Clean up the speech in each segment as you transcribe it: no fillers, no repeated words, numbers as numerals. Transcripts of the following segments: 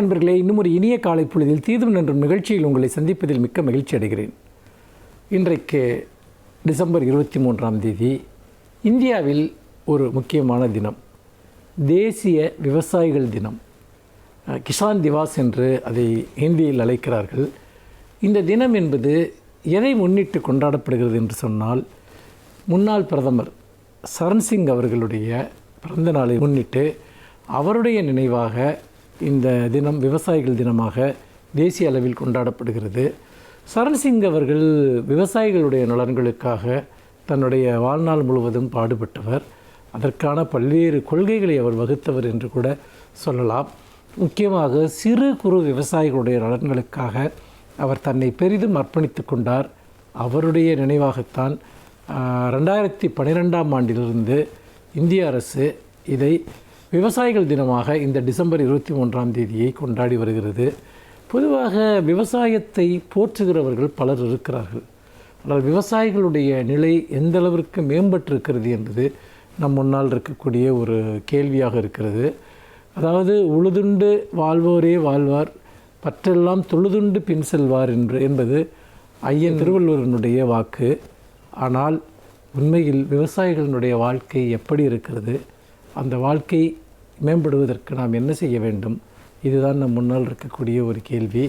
நண்பர்களே, இன்னும் ஒரு இனிய காலை பொழுதில் தீதும் நன்றும் நிகழ்ச்சியில் உங்களை சந்திப்பதில் மிக்க மகிழ்ச்சி அடைகிறேன். இன்றைக்கு டிசம்பர் 23ஆம் தேதி இந்தியாவில் ஒரு முக்கியமான தினம், தேசிய விவசாயிகள் தினம். கிசான் திவாஸ் என்று அதை ஹிந்தியில் அழைக்கிறார்கள். இந்த தினம் என்பது எதை முன்னிட்டு கொண்டாடப்படுகிறது என்று சொன்னால், முன்னாள் பிரதமர் சரண்சிங் அவர்களுடைய பிறந்த நாளை முன்னிட்டு அவருடைய நினைவாக இந்த தினம் விவசாயிகள் தினமாக தேசிய அளவில் கொண்டாடப்படுகிறது. சரண்சிங் அவர்கள் விவசாயிகளுடைய நலன்களுக்காக தன்னுடைய வாழ்நாள் முழுவதும் பாடுபட்டவர். அதற்கான பல்வேறு கொள்கைகளை அவர் வகுத்தவர் என்று கூட சொல்லலாம். முக்கியமாக சிறு குறு விவசாயிகளுடைய நலன்களுக்காக அவர் தன்னை பெரிதும் அர்ப்பணித்து கொண்டார். அவருடைய நினைவாகத்தான் 2012ஆம் ஆண்டிலிருந்து இந்திய அரசு இதை விவசாயிகள் தினமாக இந்த டிசம்பர் 23ஆம் தேதியை கொண்டாடி வருகிறது. பொதுவாக விவசாயத்தை போற்றுகிறவர்கள் பலர் இருக்கிறார்கள். ஆனால் விவசாயிகளுடைய நிலை எந்த அளவிற்கு மேம்பட்டிருக்கிறது என்பது நம் முன்னால் இருக்கக்கூடிய ஒரு கேள்வியாக இருக்கிறது. அதாவது உழுதுண்டு வாழ்வோரே வாழ்வார், பற்றெல்லாம் தொழுதுண்டு பின் செல்வார் என்பது ஐயன் திருவள்ளுவரனுடைய வாக்கு. ஆனால் உண்மையில் விவசாயிகளினுடைய வாழ்க்கை எப்படி இருக்கிறது? அந்த வாழ்க்கை மேம்படுவதற்கு நாம் என்ன செய்ய வேண்டும்? இதுதான் நம் முன்னால் இருக்கக்கூடிய ஒரு கேள்வி.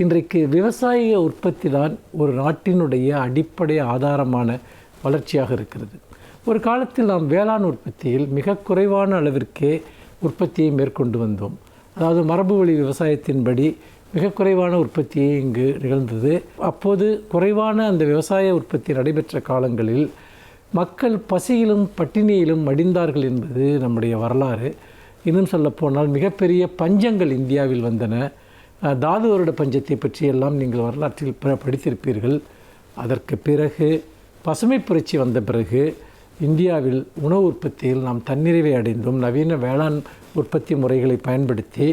இன்றைக்கு விவசாய உற்பத்தி தான் ஒரு நாட்டினுடைய அடிப்படை ஆதாரமான வளர்ச்சியாக இருக்கிறது. ஒரு காலத்தில் நாம் வேளாண் உற்பத்தியில் மிக குறைவான அளவிற்கே உற்பத்தியை மேற்கொண்டு வந்தோம். அதாவது மரபு வழி விவசாயத்தின்படி மிக குறைவான உற்பத்தியே இங்கு நிகழ்ந்தது. அப்போது குறைவான அந்த விவசாய உற்பத்தி நடைபெற்ற காலங்களில் மக்கள் பசியிலும் பட்டினியிலும் மடிந்தார்கள் என்பது நம்முடைய வரலாறு. இன்னும் சொல்லப்போனால் மிகப்பெரிய பஞ்சங்கள் இந்தியாவில் வந்தன. தாது வருட பஞ்சத்தை பற்றியெல்லாம் நீங்கள் வரலாற்றில் படித்திருப்பீர்கள். அதற்கு பிறகு பசுமை புரட்சி வந்த பிறகு இந்தியாவில் உணவு உற்பத்தியில் நாம் தன்னிறைவை அடைந்தோம். நவீன வேளாண் உற்பத்தி முறைகளை பயன்படுத்தி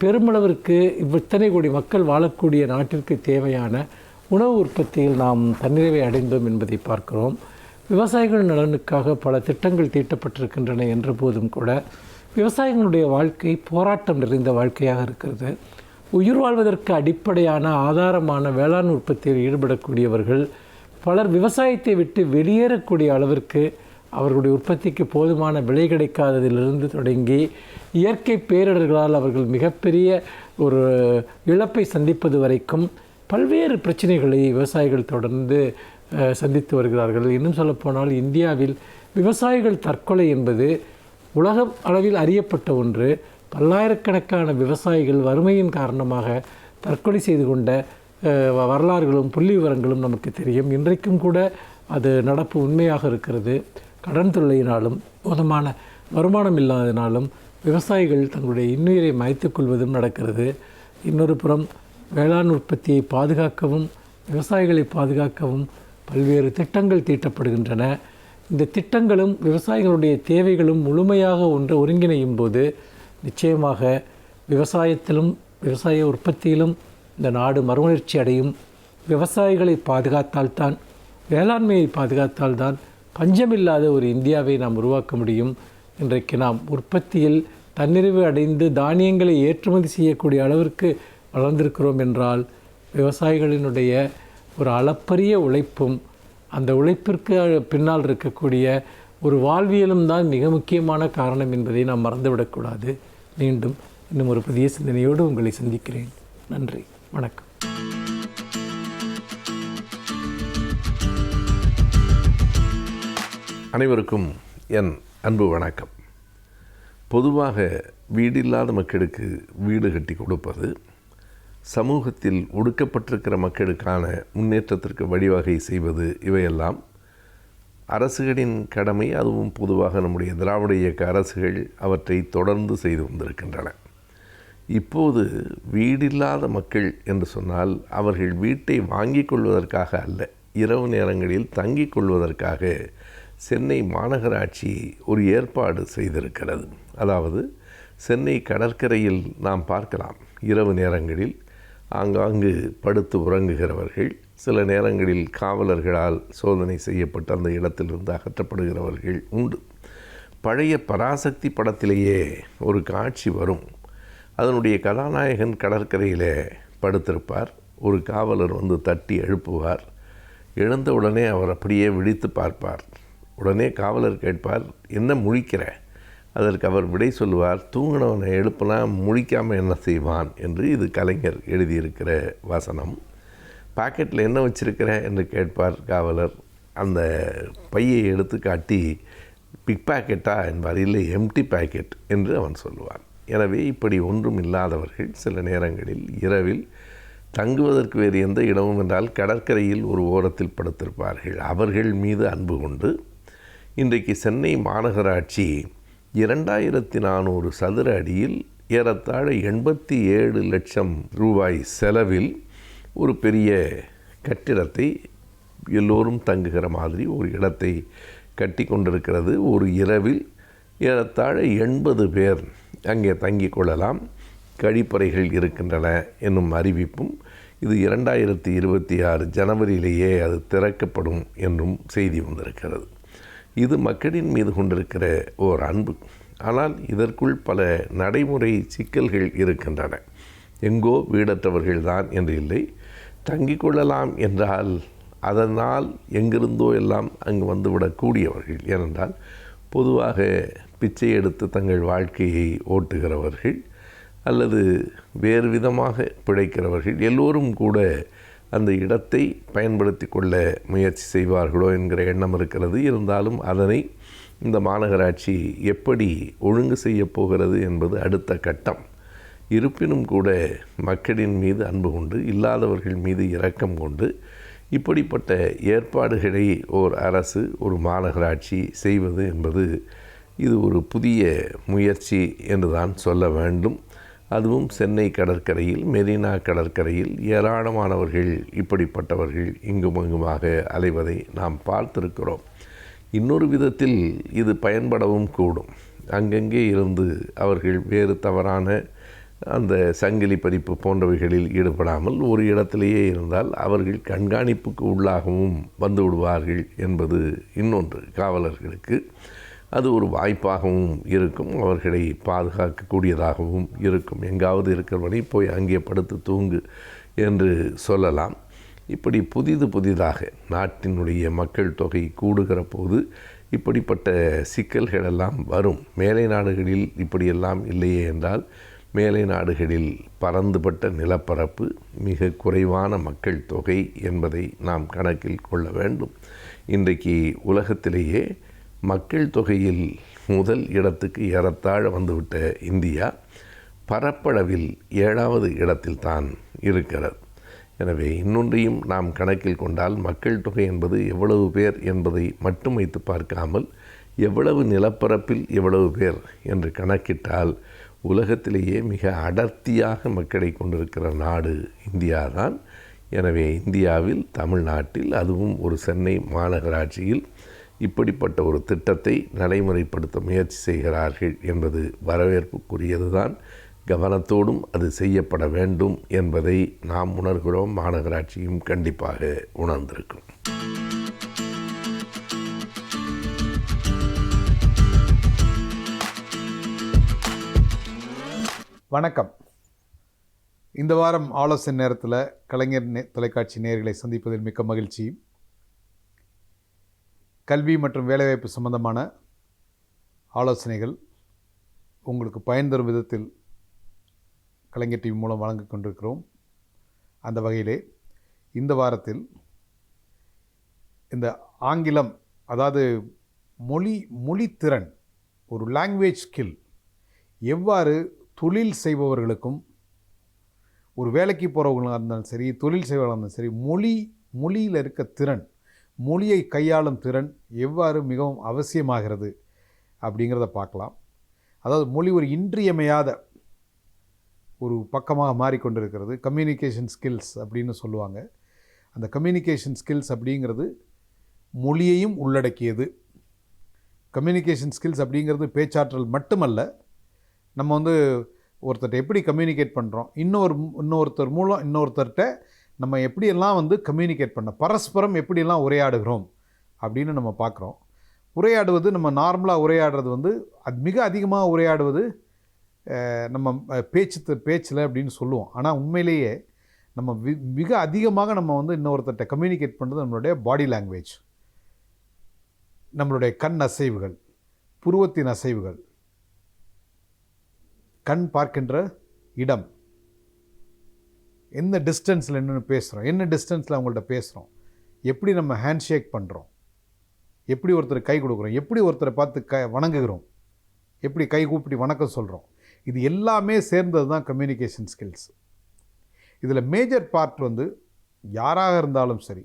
பெருமளவிற்கு இத்தனை கோடி மக்கள் வாழக்கூடிய நாட்டிற்கு தேவையான உணவு உற்பத்தியில் நாம் தன்னிறைவை அடைந்தோம் என்பதை பார்க்கிறோம். விவசாயிகள் நலனுக்காக பல திட்டங்கள் தீட்டப்பட்டிருக்கின்றன என்ற போதும் கூட விவசாயிகளுடைய வாழ்க்கை போராட்டம் நிறைந்த வாழ்க்கையாக இருக்கிறது. உயிர் வாழ்வதற்கு அடிப்படையான ஆதாரமான வேளாண் உற்பத்தியில் ஈடுபடக்கூடியவர்கள் பலர் விவசாயத்தை விட்டு வெளியேறக்கூடிய அளவிற்கு அவர்களுடைய உற்பத்திக்கு போதுமான விலை கிடைக்காததிலிருந்து தொடங்கி இயற்கை பேரிடர்களால் அவர்கள் மிகப்பெரிய ஒரு இழப்பை சந்திப்பது வரைக்கும் பல்வேறு பிரச்சனைகளை விவசாயிகள் தொடர்ந்து சந்தித்து வருகிறார்கள். இன்னும் சொல்லப்போனால் இந்தியாவில் விவசாயிகள் தற்கொலை என்பது உலக அளவில் அறியப்பட்ட ஒன்று. பல்லாயிரக்கணக்கான விவசாயிகள் வறுமையின் காரணமாக தற்கொலை செய்து கொண்ட வரலாறுகளும் புள்ளி விவரங்களும் நமக்கு தெரியும். இன்றைக்கும் கூட அது நடப்பு உண்மையாக இருக்கிறது. கடன் தொல்லையினாலும் போதுமான வருமானம் இல்லாததினாலும் விவசாயிகள் தங்களுடைய இன்னுயிரை மாய்த்து கொள்வதும் நடக்கிறது. இன்னொரு புறம் வேளாண் உற்பத்தியை பாதுகாக்கவும் விவசாயிகளை பாதுகாக்கவும் பல்வேறு திட்டங்கள் தீட்டப்படுகின்றன. இந்த திட்டங்களும் விவசாயிகளுடைய தேவைகளும் முழுமையாக ஒருங்கிணையும் போது நிச்சயமாக விவசாயத்திலும் விவசாய உற்பத்தியிலும் இந்த நாடு மறுமலர்ச்சி அடையும். விவசாயிகளை பாதுகாத்தால்தான், வேளாண்மையை பாதுகாத்தால்தான் பஞ்சமில்லாத ஒரு இந்தியாவை நாம் உருவாக்க முடியும். இன்றைக்கு நாம் உற்பத்தியில் தன்னிறைவு அடைந்து தானியங்களை ஏற்றுமதி செய்யக்கூடிய அளவிற்கு வளர்ந்திருக்கிறோம் என்றால் விவசாயிகளினுடைய ஒரு அளப்பரிய உழைப்பும் அந்த உழைப்பிற்கு பின்னால் இருக்கக்கூடிய ஒரு வாழ்வியலும் தான் மிக முக்கியமான காரணம் என்பதை நாம் மறந்துவிடக்கூடாது. மீண்டும் இன்னும் ஒரு புதிய சிந்தனையோடு உங்களை சந்திக்கிறேன். நன்றி, வணக்கம். அனைவருக்கும் என் அன்பு வணக்கம். பொதுவாக வீடில்லாத மக்களுக்கு வீடு கட்டி கொடுப்பது, சமூகத்தில் ஒடுக்கப்பட்டிருக்கிற மக்களுக்கான முன்னேற்றத்திற்கு வழிவகை செய்வது, இவையெல்லாம் அரசுகளின் கடமை. அதுவும் பொதுவாக நம்முடைய திராவிட இயக்க அரசுகள் அவற்றை தொடர்ந்து செய்து வந்திருக்கின்றன. இப்போது வீடில்லாத மக்கள் என்று சொன்னால் அவர்கள் வீட்டை வாங்கி கொள்வதற்காக அல்ல, இரவு நேரங்களில் தங்கிக் கொள்வதற்காக சென்னை மாநகராட்சி ஒரு ஏற்பாடு செய்திருக்கிறது. அதாவது சென்னை கடற்கரையில் நாம் பார்க்கலாம், இரவு நேரங்களில் ஆங்காங்கு படுத்து உறங்குகிறவர்கள், சில நேரங்களில் காவலர்களால் சோதனை செய்யப்பட்டு அந்த இடத்திலிருந்து அகற்றப்படுகிறவர்கள் உண்டு. பழைய பராசக்தி படத்திலேயே ஒரு காட்சி வரும். அதனுடைய கதாநாயகன் கடற்கரையில் படுத்திருப்பார். ஒரு காவலர் வந்து தட்டி எழுப்புவார். எழுந்த உடனே அவர் அப்படியே விழித்து பார்ப்பார். உடனே காவலர் கேட்பார், என்ன முழிக்கிற? அதற்கு அவர் விடை சொல்லுவார், தூங்கினவனை எழுப்புனா முழிக்காமல் என்ன செய்வான் என்று. இது கலைஞர் எழுதியிருக்கிற வசனம். பாக்கெட்டில் என்ன வச்சிருக்கிற என்று கேட்பார் காவலர். அந்த பையை எடுத்து காட்டி பிக் பாக்கெட்டா என்பார். இல்லை, எம்டி பாக்கெட் என்று அவன் சொல்லுவான். எனவே இப்படி ஒன்றும் இல்லாதவர்கள் சில நேரங்களில் இரவில் தங்குவதற்கு வேறு எந்த இடமும் என்றால் கடற்கரையில் ஒரு ஓரத்தில் படுத்திருப்பார்கள். அவர்கள் மீது அன்பு கொண்டு இன்றைக்கு சென்னை மாநகராட்சி 2400 சதுர அடியில் ஏறத்தாழ 87 லட்சம் ரூபாய் செலவில் ஒரு பெரிய கட்டிடத்தை எல்லோரும் தங்குகிற மாதிரி ஒரு இடத்தை கட்டி கொண்டிருக்கிறது. ஒரு இரவில் ஏறத்தாழ 80 பேர் அங்கே தங்கி கொள்ளலாம். கழிப்பறைகள் இருக்கின்றன என்னும் அறிவிப்பும் இது 2026 ஜனவரியிலேயே அது திறக்கப்படும் என்றும் செய்தி வந்திருக்கிறது. இது மக்களின் மீது கொண்டிருக்கிற ஓர் அன்பு. ஆனால் இதற்குள் பல நடைமுறை சிக்கல்கள் இருக்கின்றன. எங்கோ வீடற்றவர்கள்தான் என்று இல்லை. தங்கிக் கொள்ளலாம் என்றால் அதனால் எங்கிருந்தோ எல்லாம் அங்கு வந்துவிடக்கூடியவர்கள். ஏனென்றால் பொதுவாக பிச்சை எடுத்து தங்கள் வாழ்க்கையை ஓட்டுகிறவர்கள் அல்லது வேறு விதமாக பிழைக்கிறவர்கள் எல்லோரும் கூட அந்த இடத்தை பயன்படுத்தி கொள்ள முயற்சி செய்வார்களோ என்கிற எண்ணம் இருக்கிறது. இருந்தாலும் அதனை இந்த மாநகராட்சி எப்படி ஒழுங்கு செய்யப் போகிறது என்பது அடுத்த கட்டம். இருப்பினும் கூட மக்களின் மீது அன்பு கொண்டு இல்லாதவர்கள் மீது இரக்கம் கொண்டு இப்படிப்பட்ட ஏற்பாடுகளை ஓர் அரசு, ஒரு மாநகராட்சி செய்வது என்பது இது ஒரு புதிய முயற்சி என்று தான் சொல்ல வேண்டும். அதுவும் சென்னை கடற்கரையில், மெரினா கடற்கரையில் ஏராளமானவர்கள் இப்படிப்பட்டவர்கள் இங்கும் அங்குமாக அலைவதை நாம் பார்த்திருக்கிறோம். இன்னொரு விதத்தில் இது பயன்படவும் கூடும். அங்கங்கே இருந்து அவர்கள் வேறு தவறான அந்த சங்கிலி பறிப்பு போன்றவைகளில் ஈடுபடாமல் ஒரு இடத்திலேயே இருந்தால் அவர்கள் கண்காணிப்புக்கு உள்ளாகவும் வந்து விடுவார்கள் என்பது இன்னொன்று. காவலர்களுக்கு அது ஒரு வாய்ப்பாகவும் இருக்கும், அவர்களை பாதுகாக்கக்கூடியதாகவும் இருக்கும். எங்காவது இருக்கிறவனை போய் அங்கே படுத்து தூங்கு என்று சொல்லலாம். இப்படி புதிதாக நாட்டினுடைய மக்கள் தொகை கூடுகிற போது இப்படிப்பட்ட சிக்கல்களெல்லாம் வரும். மேலை நாடுகளில் இப்படியெல்லாம் இல்லையே என்றால், மேலை நாடுகளில் பரந்துபட்ட நிலப்பரப்பு, மிக குறைவான மக்கள் தொகை என்பதை நாம் கணக்கில் கொள்ள வேண்டும். இன்றைக்கு உலகத்திலேயே மக்கள் தொகையில் முதல் இடத்துக்கு ஏறத்தாழ வந்துவிட்ட இந்தியா பரப்பளவில் 7வது இடத்தில் தான் இருக்கிறது. எனவே இன்னொன்றையும் நாம் கணக்கில் கொண்டால் மக்கள் தொகை என்பது எவ்வளவு பேர் என்பதை மட்டும் வைத்து பார்க்காமல் எவ்வளவு நிலப்பரப்பில் எவ்வளவு பேர் என்று கணக்கிட்டால் உலகத்திலேயே மிக அடர்த்தியாக மக்களை கொண்டிருக்கிற நாடு இந்தியாதான். எனவே இந்தியாவில், தமிழ்நாட்டில், அதுவும் ஒரு சென்னை மாநகராட்சியில் இப்படிப்பட்ட ஒரு திட்டத்தை நடைமுறைப்படுத்த முயற்சி செய்கிறார்கள் என்பது வரவேற்புக்குரியதுதான். கவனத்தோடும் அது செய்யப்பட வேண்டும் என்பதை நாம் உணர்கிறோம். மாநகராட்சியும் கண்டிப்பாக உணர்ந்திருக்கும். வணக்கம். இந்த வாரம் ஆலோசனை நேரத்தில் கலைஞர் தொலைக்காட்சி நேயர்களை சந்திப்பதில் மிக்க மகிழ்ச்சி. கல்வி மற்றும் வேலைவாய்ப்பு சம்பந்தமான ஆலோசனைகள் உங்களுக்கு பயன் தரும் விதத்தில் கலைஞர் டிவி மூலம் வழங்கிக் கொண்டிருக்கிறோம். அந்த வகையிலே இந்த வாரத்தில் இந்த ஆங்கிலம், அதாவது மொழித்திறன், ஒரு லாங்குவேஜ் ஸ்கில் எவ்வாறு தொழில் செய்பவர்களுக்கும், ஒரு வேலைக்கு போகிறவங்களாக இருந்தாலும் சரி, தொழில் செய்பவர்களாக இருந்தாலும் சரி, மொழியில் இருக்க திறன், மொழியை கையாளும் திறன் எவ்வாறு மிகவும் அவசியமாகிறது அப்படிங்கிறத பார்க்கலாம். அதாவது மொழி ஒரு இன்றியமையாத ஒரு பக்கமாக மாறிக்கொண்டிருக்கிறது. கம்யூனிகேஷன் ஸ்கில்ஸ் அப்படின்னு சொல்லுவாங்க. அந்த கம்யூனிகேஷன் ஸ்கில்ஸ் அப்படிங்கிறது மொழியையும் உள்ளடக்கியது. கம்யூனிகேஷன் ஸ்கில்ஸ் அப்படிங்கிறது பேச்சாற்றல் மட்டுமல்ல. நம்ம ஒருத்தர்கிட்ட எப்படி கம்யூனிகேட் பண்ணுறோம், இன்னொருத்தர் மூலம் இன்னொருத்தர்கிட்ட நம்ம எப்படியெல்லாம் கம்யூனிகேட் பண்ண, பரஸ்பரம் எப்படியெல்லாம் உரையாடுகிறோம் அப்படின்னு நம்ம பார்க்குறோம். உரையாடுவது, நம்ம நார்மலாக உரையாடுறது அது மிக அதிகமாக உரையாடுவது நம்ம பேச்சில் அப்படின்னு சொல்லுவோம். ஆனால் உண்மையிலேயே நம்ம மிக அதிகமாக நம்ம வந்து இன்னொருத்தர்கிட்ட கம்யூனிகேட் பண்ணுறது நம்மளுடைய பாடி லாங்குவேஜ், நம்மளுடைய கண் அசைவுகள், புருவத்தின் அசைவுகள், கண் பார்க்கின்ற இடம், என்ன டிஸ்டன்ஸில் என்னென்னு பேசுகிறோம், என்ன டிஸ்டன்ஸில் அவங்கள்ட்ட பேசுகிறோம், எப்படி நம்ம ஹேண்ட் ஷேக் பண்ணுறோம், எப்படி ஒருத்தர் கை கொடுக்குறோம், எப்படி ஒருத்தரை பார்த்து வணங்குகிறோம், எப்படி கை கூப்பிட்டு வணக்கம் சொல்கிறோம். இது எல்லாமே சேர்ந்தது தான் கம்யூனிகேஷன் ஸ்கில்ஸ். இதில் மேஜர் பார்ட் வந்து யாராக இருந்தாலும் சரி,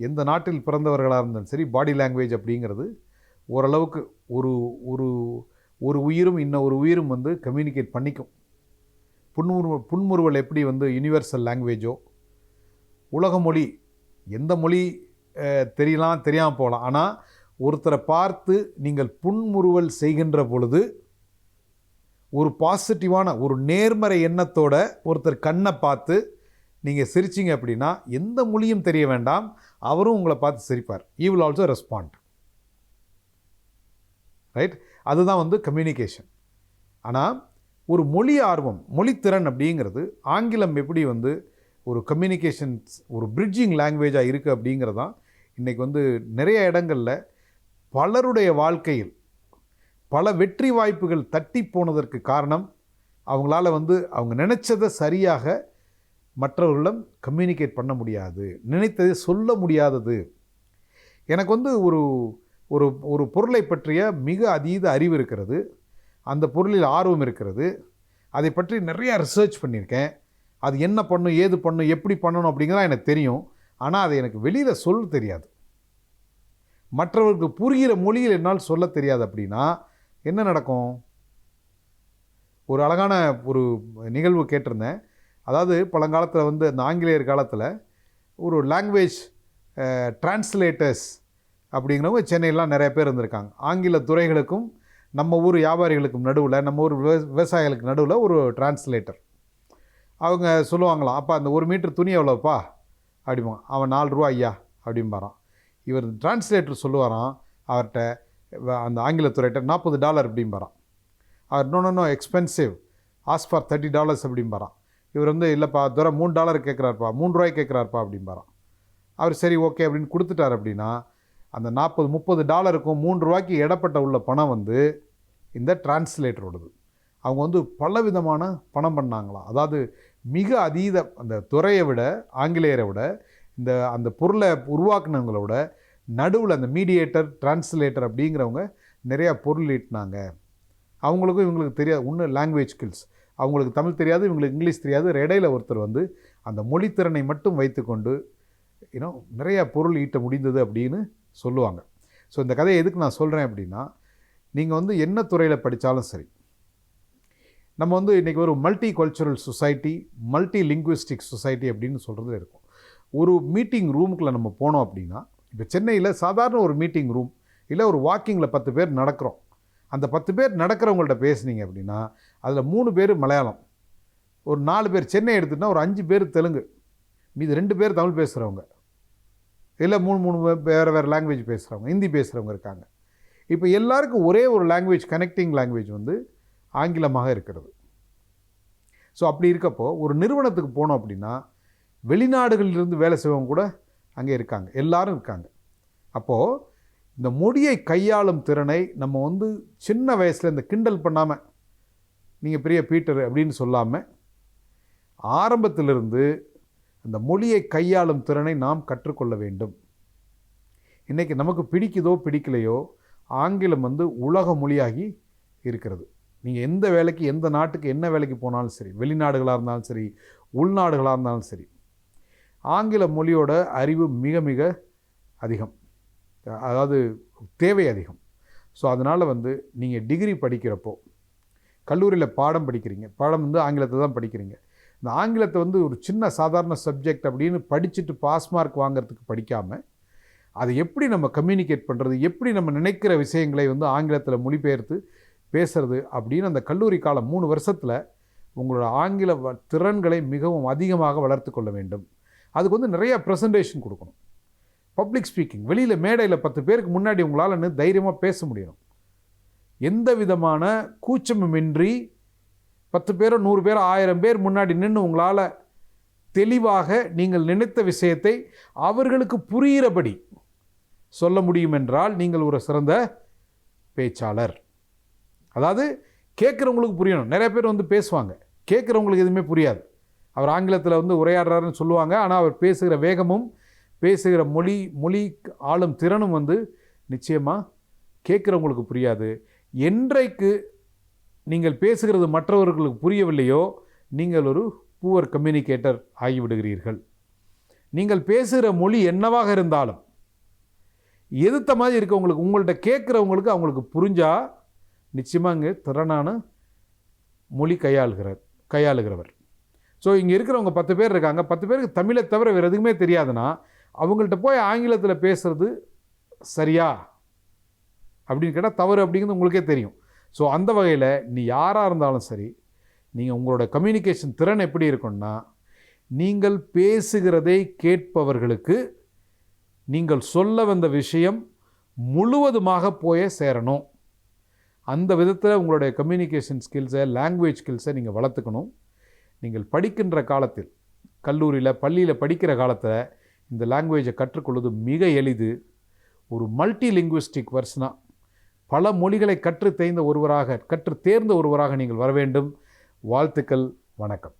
எந்த நாட்டில் பிறந்தவர்களாக இருந்தாலும் சரி, பாடி லாங்குவேஜ் அப்படிங்கிறது ஓரளவுக்கு ஒரு ஒரு ஒரு உயிரும் இன்னொரு உயிரும் வந்து கம்யூனிகேட் பண்ணிக்கும். புன்முறுவல் எப்படி வந்து யூனிவர்சல் லாங்குவேஜோ, உலக மொழி, எந்த மொழி தெரியலாம் தெரியாமல் போகலாம், ஆனால் ஒருத்தரை பார்த்து நீங்கள் புன்முறுவல் செய்கின்ற பொழுது ஒரு பாசிட்டிவான ஒரு நேர்மறை எண்ணத்தோட ஒருத்தர் கண்ணை பார்த்து நீங்கள் சிரிச்சிங்க அப்படின்னா எந்த மொழியும் தெரிய வேண்டாம், அவரும் உங்களை பார்த்து சிரிப்பார். He will also respond. Right? அதுதான் வந்து கம்யூனிகேஷன். ஆனால் ஒரு மொழி ஆர்வம், மொழித்திறன் அப்படிங்கிறது ஆங்கிலம் எப்படி வந்து ஒரு கம்யூனிகேஷன்ஸ் ஒரு பிரிட்ஜிங் லாங்குவேஜாக இருக்குது அப்படிங்கிறதான் இன்றைக்கி வந்து நிறைய இடங்களில் பலருடைய வாழ்க்கையில் பல வெற்றி வாய்ப்புகள் தட்டி போனதற்கு காரணம் அவங்களால வந்து அவங்க நினச்சதை சரியாக மற்றவர்களிடம் கம்யூனிகேட் பண்ண முடியாது, நினைத்ததை சொல்ல முடியாதது. எனக்கு வந்து ஒரு ஒரு ஒரு பொருளை பற்றிய மிக அதீத அறிவு இருக்கிறது, அந்த பொருளில் ஆர்வம் இருக்கிறது, அதை பற்றி நிறையா ரிசர்ச் பண்ணியிருக்கேன், அது என்ன பண்ணும், ஏது பண்ணும், எப்படி பண்ணணும் அப்படிங்கிறதா எனக்கு தெரியும். ஆனால் அதை எனக்கு வெளியில் சொல்ல தெரியாது, மற்றவர்களுக்கு புரிகிற மொழியில் என்னால் சொல்ல தெரியாது. அப்படின்னா என்ன நடக்கும்? ஒரு அழகான ஒரு நிகழ்வு கேட்டிருந்தேன். அதாவது பழங்காலத்தில் வந்து அந்த ஆங்கிலேயர் காலத்தில் ஒரு லாங்குவேஜ் டிரான்ஸ்லேட்டர்ஸ் அப்படிங்கிறவங்க சென்னையிலாம் நிறைய பேர் இருந்திருக்காங்க. ஆங்கில துறைகளுக்கும் நம்ம ஊர் வியாபாரிகளுக்கும் நடுவில், நம்ம ஊர் விவசாயிகளுக்கு நடுவில் ஒரு டிரான்ஸ்லேட்டர். அவங்க சொல்லுவாங்களாம், அப்பா அந்த 1 மீட்டர் துணி எவ்வளோப்பா அப்படிமா. அவன் 4 ரூபா ஐயா அப்படிம்பாரான். இவர் டிரான்ஸ்லேட்டர் சொல்லுவாராம் அவர்கிட்ட, அந்த ஆங்கிலத்துறையிட்ட $40 அப்படிம்பாரான். அவர் நோ எக்ஸ்பென்சிவ், ஆஸ் ஃபார் $30 அப்படிம்பாரான். இவர் வந்து இல்லைப்பா துறை $3 கேட்குறாருப்பா, 3 ரூபாய்க்கு கேட்குறாருப்பா அப்படிம்பாரான். அவர் சரி ஓகே அப்படின்னு கொடுத்துட்டார். அப்படின்னா அந்த $40-30க்கும் 3 ரூபாய்க்கு இடப்பட்ட உள்ள பணம் வந்து இந்த டிரான்ஸ்லேட்டரோடது. அவங்க வந்து பலவிதமான பணம் பண்ணாங்களாம். அதாவது மிக அதீத அந்த துறையை விட, ஆங்கிலேயரை விட, அந்த பொருளை உருவாக்குனவங்களோட நடுவில் அந்த மீடியேட்டர் டிரான்ஸ்லேட்டர் அப்படிங்கிறவங்க நிறையா பொருள் ஈட்டினாங்க. அவங்களுக்கும் இவங்களுக்கு தெரியாது ஒன்று லாங்குவேஜ் ஸ்கில்ஸ், அவங்களுக்கு தமிழ் தெரியாது, இவங்களுக்கு இங்கிலீஷ் தெரியாது. இடையில ஒருத்தர் வந்து அந்த மொழித்திறனை மட்டும் வைத்துக்கொண்டு நிறையா பொருள் ஈட்ட முடிந்தது அப்படின்னு சொல்லுவாங்க. ஸோ இந்த கதையை எதுக்கு நான் சொல்கிறேன் அப்படின்னா, நீங்கள் வந்து என்ன துறையில் படித்தாலும் சரி, நம்ம வந்து இன்றைக்கி ஒரு multi cultural society, multi linguistic society அப்படின்னு சொல்கிறது இருக்கும். ஒரு மீட்டிங் ரூமுக்குள்ளே நம்ம போனோம் அப்படின்னா, இப்போ சென்னையில் சாதாரண ஒரு மீட்டிங் ரூம் இல்லை ஒரு வாக்கிங்கில் 10 பேர் நடக்கிறோம். அந்த 10 பேர் நடக்கிறவங்கள்ட்ட பேசுனீங்க அப்படின்னா அதில் 3 பேர் மலையாளம், ஒரு 4 பேர் சென்னை எடுத்துகிட்டா ஒரு 5 பேர் தெலுங்கு, மீது 2 பேர் தமிழ் பேசுகிறவங்க, இல்லை 3 வேறு லாங்குவேஜ் பேசுகிறவங்க, ஹிந்தி பேசுகிறவங்க இருக்காங்க. இப்போ எல்லாருக்கும் ஒரே ஒரு லாங்குவேஜ், கனெக்டிங் லாங்குவேஜ் வந்து ஆங்கிலமாக இருக்கிறது. ஸோ அப்படி இருக்கப்போ ஒரு நிறுவனத்துக்கு போனோம் அப்படின்னா வெளிநாடுகளிலிருந்து வேலை செய்வங்க கூட அங்கே இருக்காங்க, எல்லாரும் இருக்காங்க. அப்போது இந்த மொழியை கையாளும் திறனை நம்ம வந்து சின்ன வயசில் இந்த கிண்டல் பண்ணாமல், நீங்கள் பெரிய பீட்டர் அப்படின்னு சொல்லாமல், ஆரம்பத்திலிருந்து அந்த மொழியை கையாளும் திறனை நாம் கற்றுக்கொள்ள வேண்டும். இன்றைக்கி நமக்கு பிடிக்குதோ பிடிக்கலையோ ஆங்கிலம் வந்து உலக மொழியாகி இருக்கிறது. நீங்கள் எந்த வேலைக்கு, எந்த நாட்டுக்கு என்ன வேலைக்கு போனாலும் சரி, வெளிநாடுகளாக இருந்தாலும் சரி, உள்நாடுகளாக இருந்தாலும் சரி, ஆங்கில மொழியோட அறிவு மிக மிக அதிகம், அதாவது தேவை அதிகம். ஸோ அதனால் வந்து நீங்கள் டிகிரி படிக்கிறப்போ, கல்லூரியில் பாடம் படிக்கிறீங்க, பாடம் வந்து ஆங்கிலத்தை தான் படிக்கிறீங்க. இந்த ஆங்கிலத்தை வந்து ஒரு சின்ன சாதாரண சப்ஜெக்ட் அப்படின்னு படிச்சுட்டு பாஸ் மார்க் வாங்கிறதுக்கு படிக்காமல், அதை எப்படி நம்ம கம்யூனிகேட் பண்ணுறது, எப்படி நம்ம நினைக்கிற விஷயங்களை வந்து ஆங்கிலத்தில் மொழிபெயர்த்து பேசுறது அப்படின்னு அந்த கல்லூரி காலம் 3 வருஷத்தில் உங்களோட ஆங்கில திறன்களை மிகவும் அதிகமாக வளர்த்து கொள்ள வேண்டும். அதுக்கு வந்து நிறையா ப்ரெசன்டேஷன் கொடுக்கணும். பப்ளிக் ஸ்பீக்கிங், வெளியில் மேடையில் 10 பேருக்கு முன்னாடி உங்களால் தைரியமாக பேச முடியணும். எந்த விதமான கூச்சமுமின்றி 10 பேரோ 100 பேரோ 1000 பேர் முன்னாடி நின்று உங்களால் தெளிவாக நீங்கள் நினைத்த விஷயத்தை அவர்களுக்கு புரிகிறபடி சொல்ல முடியும் என்றால் நீங்கள் ஒரு சிறந்த பேச்சாளர். அதாவது கேட்குறவங்களுக்கு புரியணும். நிறைய பேர் வந்து பேசுவாங்க, கேட்குறவங்களுக்கு எதுவுமே புரியாது. அவர் ஆங்கிலத்தில் வந்து உரையாடுறாருன்னு சொல்லுவாங்க, ஆனால் அவர் பேசுகிற வேகமும் பேசுகிற மொழி ஆளும் திறனும் வந்து நிச்சயமாக கேட்குறவங்களுக்கு புரியாது. என்றைக்கு நீங்கள் பேசுகிறது மற்றவர்களுக்கு புரியவில்லையோ நீங்கள் ஒரு புவர் கம்யூனிகேட்டர் ஆகிவிடுகிறீர்கள். நீங்கள் பேசுகிற மொழி என்னவாக இருந்தாலும் எதிர்த்த மாதிரி இருக்கவங்களுக்கு, உங்கள்கிட்ட கேட்குறவங்களுக்கு அவங்களுக்கு புரிஞ்சால் நிச்சயமாக இங்கே திறனான மொழி கையாளுகிறவர். ஸோ இங்கே இருக்கிறவங்க 10 பேர் இருக்காங்க, 10 பேருக்கு தமிழை தவிர வேறு எதுவுமே தெரியாதுன்னா அவங்கள்ட்ட போய் ஆங்கிலத்தில் பேசுகிறது சரியா அப்படின்னு கேட்டால் தவறு அப்படிங்கிறது உங்களுக்கே தெரியும். ஸோ அந்த வகையில் நீ யாராக இருந்தாலும் சரி, நீங்கள் உங்களோட கம்யூனிகேஷன் திறன் எப்படி இருக்குன்னா, நீங்கள் பேசுகிறதை கேட்பவர்களுக்கு நீங்கள் சொல்ல வந்த விஷயம் முழுவதுமாக போய் சேரணும். அந்த விதத்தில் உங்களுடைய கம்யூனிகேஷன் ஸ்கில்ஸை, லாங்குவேஜ் ஸ்கில்ஸை நீங்கள் வளர்த்துக்கணும். நீங்கள் படிக்கின்ற காலத்தில், கல்லூரியில் பள்ளியில் படிக்கிற காலத்தில் இந்த லாங்குவேஜை கற்றுக்கொள்வது மிக எளிது. ஒரு மல்டி லிங்குவிஸ்டிக் பர்சனாக பல மொழிகளை கற்று தேர்ந்த ஒருவராக நீங்கள் வர வேண்டும். வாழ்த்துக்கள். வணக்கம்.